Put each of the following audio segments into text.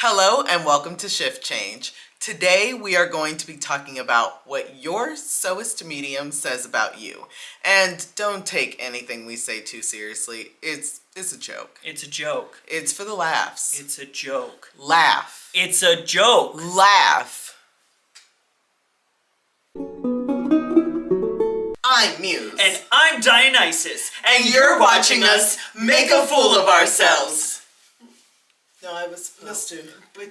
Hello and welcome to Shift Change. Today we are going to be talking about what your Sewist Medium says about you. And don't take anything we say too seriously. It's a joke. It's a joke. It's for the laughs. It's a joke. Laugh. It's a joke. Laugh. I'm Muse. And I'm Dionysus. And you're watching us make a fool of ourselves. No, I was supposed to. But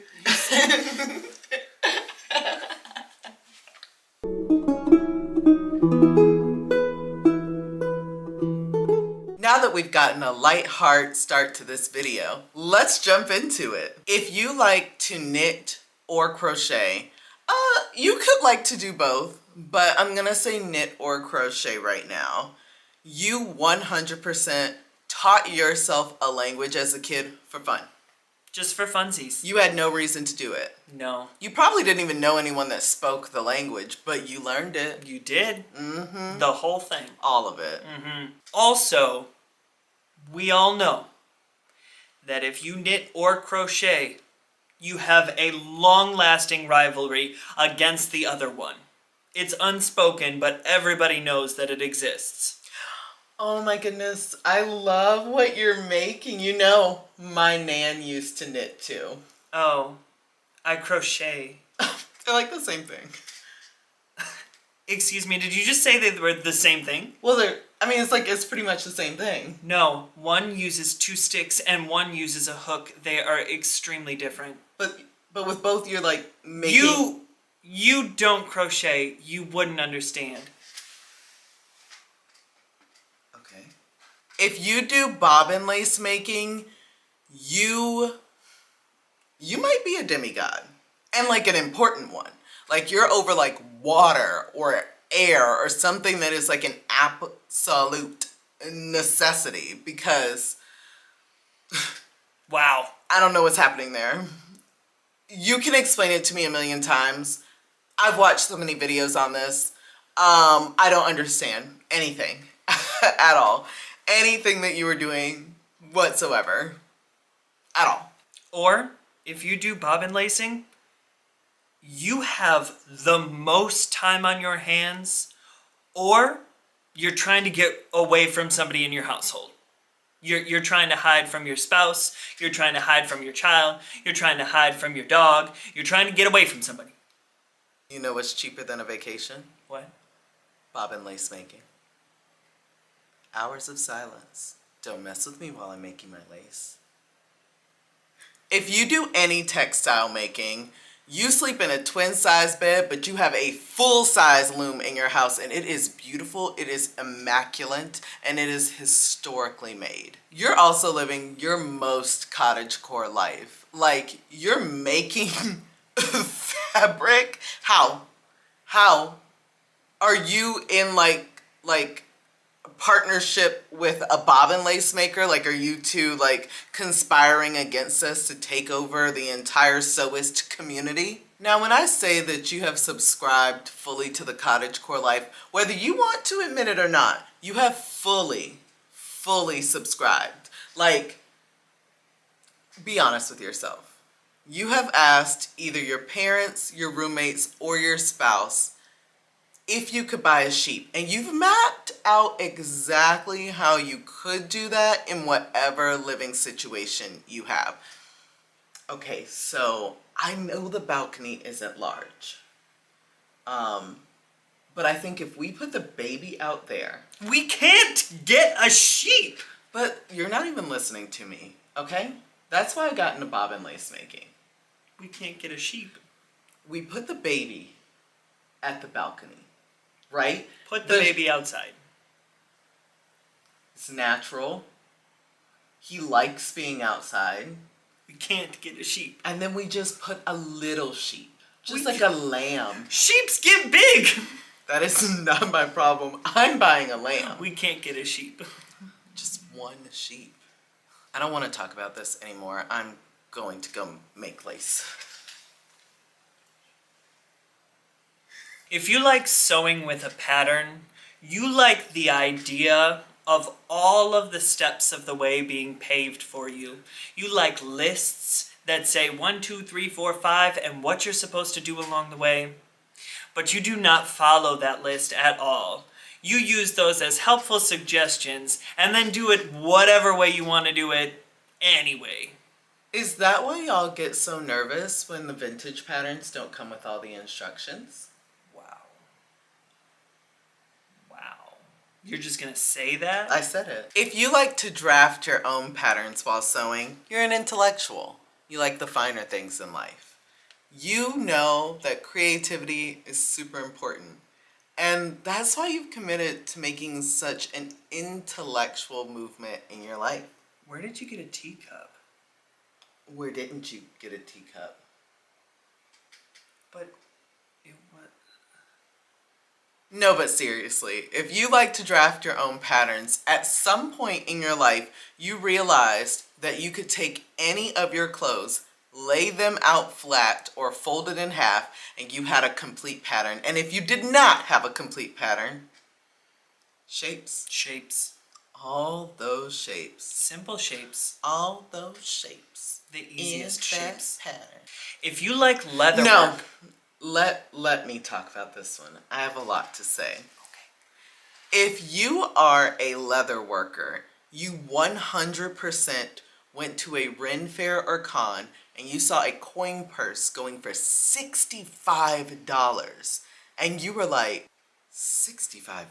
Now that we've gotten a light heart start to this video, let's jump into it. If you like to knit or crochet, you could like to do both, but I'm gonna say knit or crochet right now. You 100% taught yourself a language as a kid for fun. Just for funsies. You had no reason to do it. No. You probably didn't even know anyone that spoke the language, but you learned it. You did. Mm-hmm. The whole thing. All of it. Mm-hmm. Also, we all know that if you knit or crochet, you have a long-lasting rivalry against the other one. It's unspoken, but everybody knows that it exists. Oh my goodness, I love what you're making. You know, my nan used to knit too. Oh, I crochet. They're like the same thing. Excuse me, did you just say they were the same thing? Well, it's pretty much the same thing. No, one uses two sticks and one uses a hook. They are extremely different. But with both, you're like making... You don't crochet. You wouldn't understand. Okay. If you do bobbin lace making, you might be a demigod. And like an important one. Like you're over like water or air or something that is like an absolute necessity because... Wow. I don't know what's happening there. You can explain it to me a million times. I've watched so many videos on this. I don't understand anything at all. Anything that you were doing whatsoever. At all. Or, if you do bobbin lacing, you have the most time on your hands, or you're trying to get away from somebody in your household. You're trying to hide from your spouse, you're trying to hide from your child, you're trying to hide from your dog, you're trying to get away from somebody. You know what's cheaper than a vacation? What? Bobbin lace making. Hours of silence. Don't mess with me while I'm making my lace. If you do any textile making, you sleep in a twin-size bed, but you have a full-size loom in your house, and it is beautiful, it is immaculate, and it is historically made. You're also living your most cottagecore life. Like, you're making fabric. How? Are you in like a partnership with a bobbin lace maker? Like, are you two like conspiring against us to take over the entire Sewist community? Now, when I say that you have subscribed fully to the cottagecore life, whether you want to admit it or not, you have fully subscribed. Like, be honest with yourself. You have asked either your parents, your roommates, or your spouse if you could buy a sheep. And you've mapped out exactly how you could do that in whatever living situation you have. Okay, so I know the balcony isn't large. But I think if we put the baby out there... We can't get a sheep! But you're not even listening to me, okay? That's why I got into bobbin lace making. We can't get a sheep. We put the baby at the balcony, right? Put the baby outside. It's natural. He likes being outside. We can't get a sheep. And then we just put a little sheep. Just like a lamb. Sheeps get big! That is not my problem. I'm buying a lamb. We can't get a sheep. Just one sheep. I don't want to talk about this anymore. I'm going to go make lace. If you like sewing with a pattern, you like the idea of all of the steps of the way being paved for you. You like lists that say 1, 2, 3, 4, 5 and what you're supposed to do along the way. But you do not follow that list at all. You use those as helpful suggestions and then do it whatever way you want to do it anyway. Is that why y'all get so nervous when the vintage patterns don't come with all the instructions? Wow. Wow. You're just gonna say that? I said it. If you like to draft your own patterns while sewing, you're an intellectual. You like the finer things in life. You know that creativity is super important. And that's why you've committed to making such an intellectual movement in your life. Where did you get a teacup? Where didn't you get a teacup? But it was... No, but seriously, if you like to draft your own patterns, at some point in your life, you realized that you could take any of your clothes, lay them out flat or fold it in half, and you had a complete pattern. And if you did not have a complete pattern, shapes. Shapes. All those shapes. Simple shapes. All those shapes. The easiest in that shapes. pattern. If you like leather No, work... let me talk about this one. I have a lot to say. Okay. If you are a leather worker, you 100% went to a Ren Fair or con and you saw a coin purse going for $65 and you were like, $65?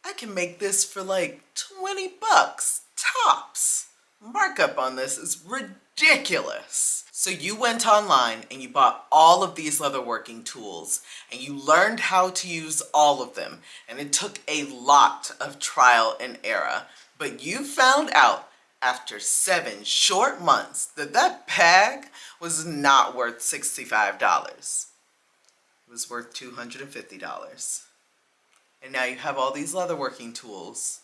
I can make this for like 20 bucks tops. Markup on this is ridiculous. So you went online and you bought all of these leatherworking tools and you learned how to use all of them, and it took a lot of trial and error, but you found out after 7 short months that that bag was not worth $65. It was worth $250. And now you have all these leatherworking tools.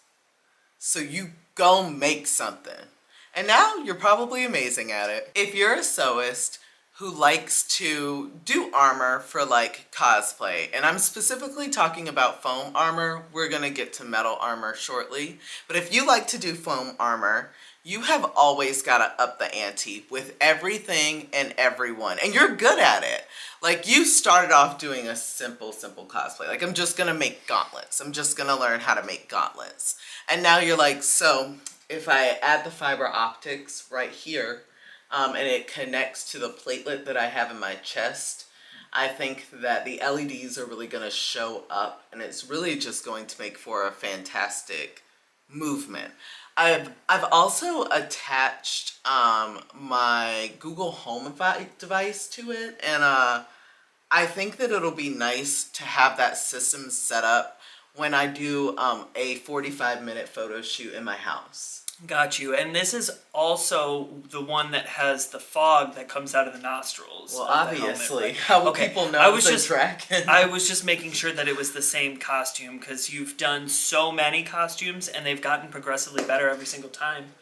So you go make something. And now you're probably amazing at it. If you're a sewist who likes to do armor for like cosplay, and I'm specifically talking about foam armor, we're gonna get to metal armor shortly, but if you like to do foam armor, you have always gotta up the ante with everything and everyone, and you're good at it. Like, you started off doing a simple cosplay. Like, I'm just gonna make gauntlets. I'm just gonna learn how to make gauntlets. And now you're like, so if I add the fiber optics right here, and it connects to the platelet that I have in my chest, I think that the LEDs are really gonna show up, and it's really just going to make for a fantastic movement. I've also attached my Google Home device to it, and I think that it'll be nice to have that system set up when I do a 45-minute photo shoot in my house. Got you. And this is also the one that has the fog that comes out of the nostrils. Well, of the obviously. helmet, right? How will Okay, people know I was the just dragon? I was just making sure that it was the same costume, because you've done so many costumes and they've gotten progressively better every single time.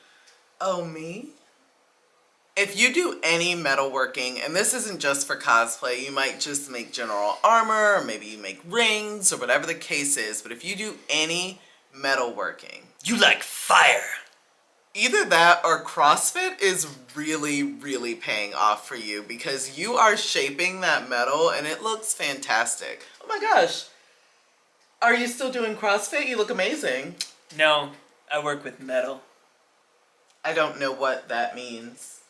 Oh, me? If you do any metalworking, and this isn't just for cosplay, you might just make general armor, or maybe you make rings, or whatever the case is, but if you do any metalworking, You like fire. either that or CrossFit is really, really paying off for you, because you are shaping that metal and it looks fantastic. Oh my gosh. Are you still doing CrossFit? You look amazing. No, I work with metal. I don't know what that means.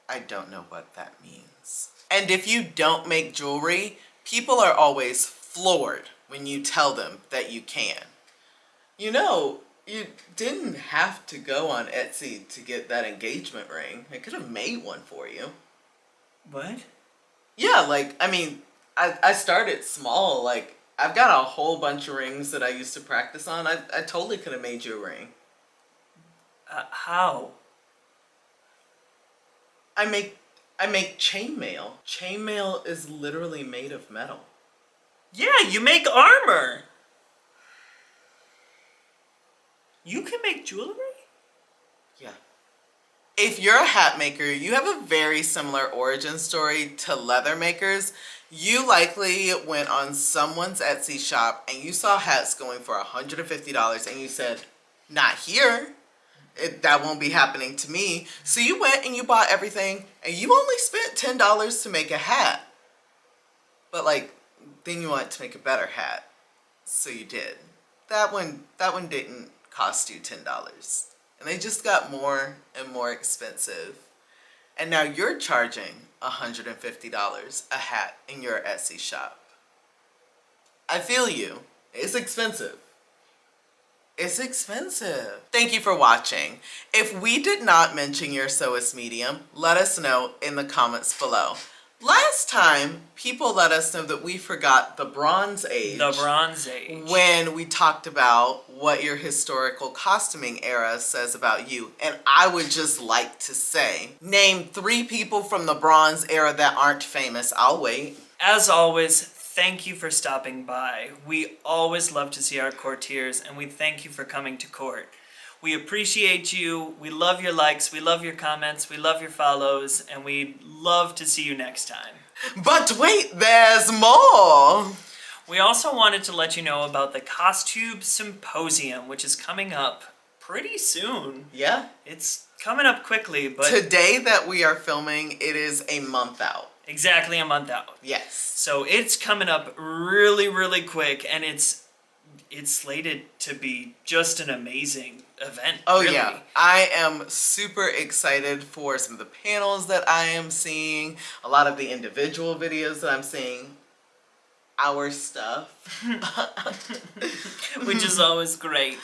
I don't know what that means. And if you don't make jewelry, people are always floored when you tell them that you can. You know, you didn't have to go on Etsy to get that engagement ring. I could have made one for you. What? Yeah, like, I mean, I started small. Like, I've got a whole bunch of rings that I used to practice on. I totally could have made you a ring. How? I make chainmail. Chainmail is literally made of metal. Yeah, you make armor. You can make jewelry? Yeah. If you're a hat maker, you have a very similar origin story to leather makers. You likely went on someone's Etsy shop and you saw hats going for $150 and you said, not here. that won't be happening to me. So you went and you bought everything, and you only spent $10 to make a hat. But like, then you wanted to make a better hat, so you did. That one didn't cost you $10, and they just got more and more expensive. And now you're charging $150 a hat in your Etsy shop. I feel you. It's expensive. It's expensive. Thank you for watching. If we did not mention your Sewist Medium, let us know in the comments below. Last time, people let us know that we forgot the Bronze Age. The Bronze Age. When we talked about what your historical costuming era says about you. And I would just like to say, name 3 people from the Bronze era that aren't famous. I'll wait. As always, thank you for stopping by. We always love to see our courtiers, and we thank you for coming to court. We appreciate you. We love your likes. We love your comments. We love your follows. And we'd love to see you next time. But wait, there's more. We also wanted to let you know about the Costume Symposium, which is coming up pretty soon. Yeah. It's coming up quickly, but... Today that we are filming, it is a month out. Exactly a month out. Yes. So it's coming up really, really quick, and it's slated to be just an amazing event. Oh, really. yeah. I am super excited for some of the panels that I am seeing, a lot of the individual videos that I'm seeing, our stuff. Which is always great.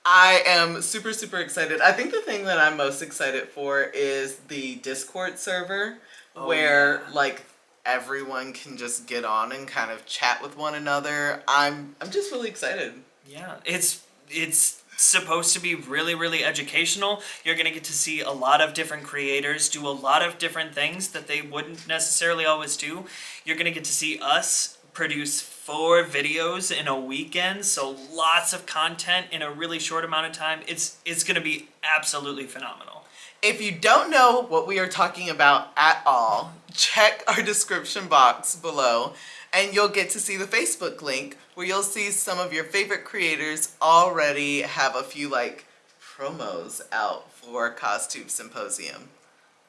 I am super, super excited. I think the thing that I'm most excited for is the Discord server, where, like, everyone can just get on and kind of chat with one another. I'm just really excited. Yeah, it's supposed to be really, really educational. You're going to get to see a lot of different creators do a lot of different things that they wouldn't necessarily always do. You're going to get to see us produce 4 videos in a weekend, so lots of content in a really short amount of time. It's going to be absolutely phenomenal. If you don't know what we are talking about at all, check our description box below and you'll get to see the Facebook link where you'll see some of your favorite creators already have a few like promos out for Costume Symposium.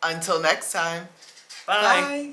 Until next time, Bye. bye.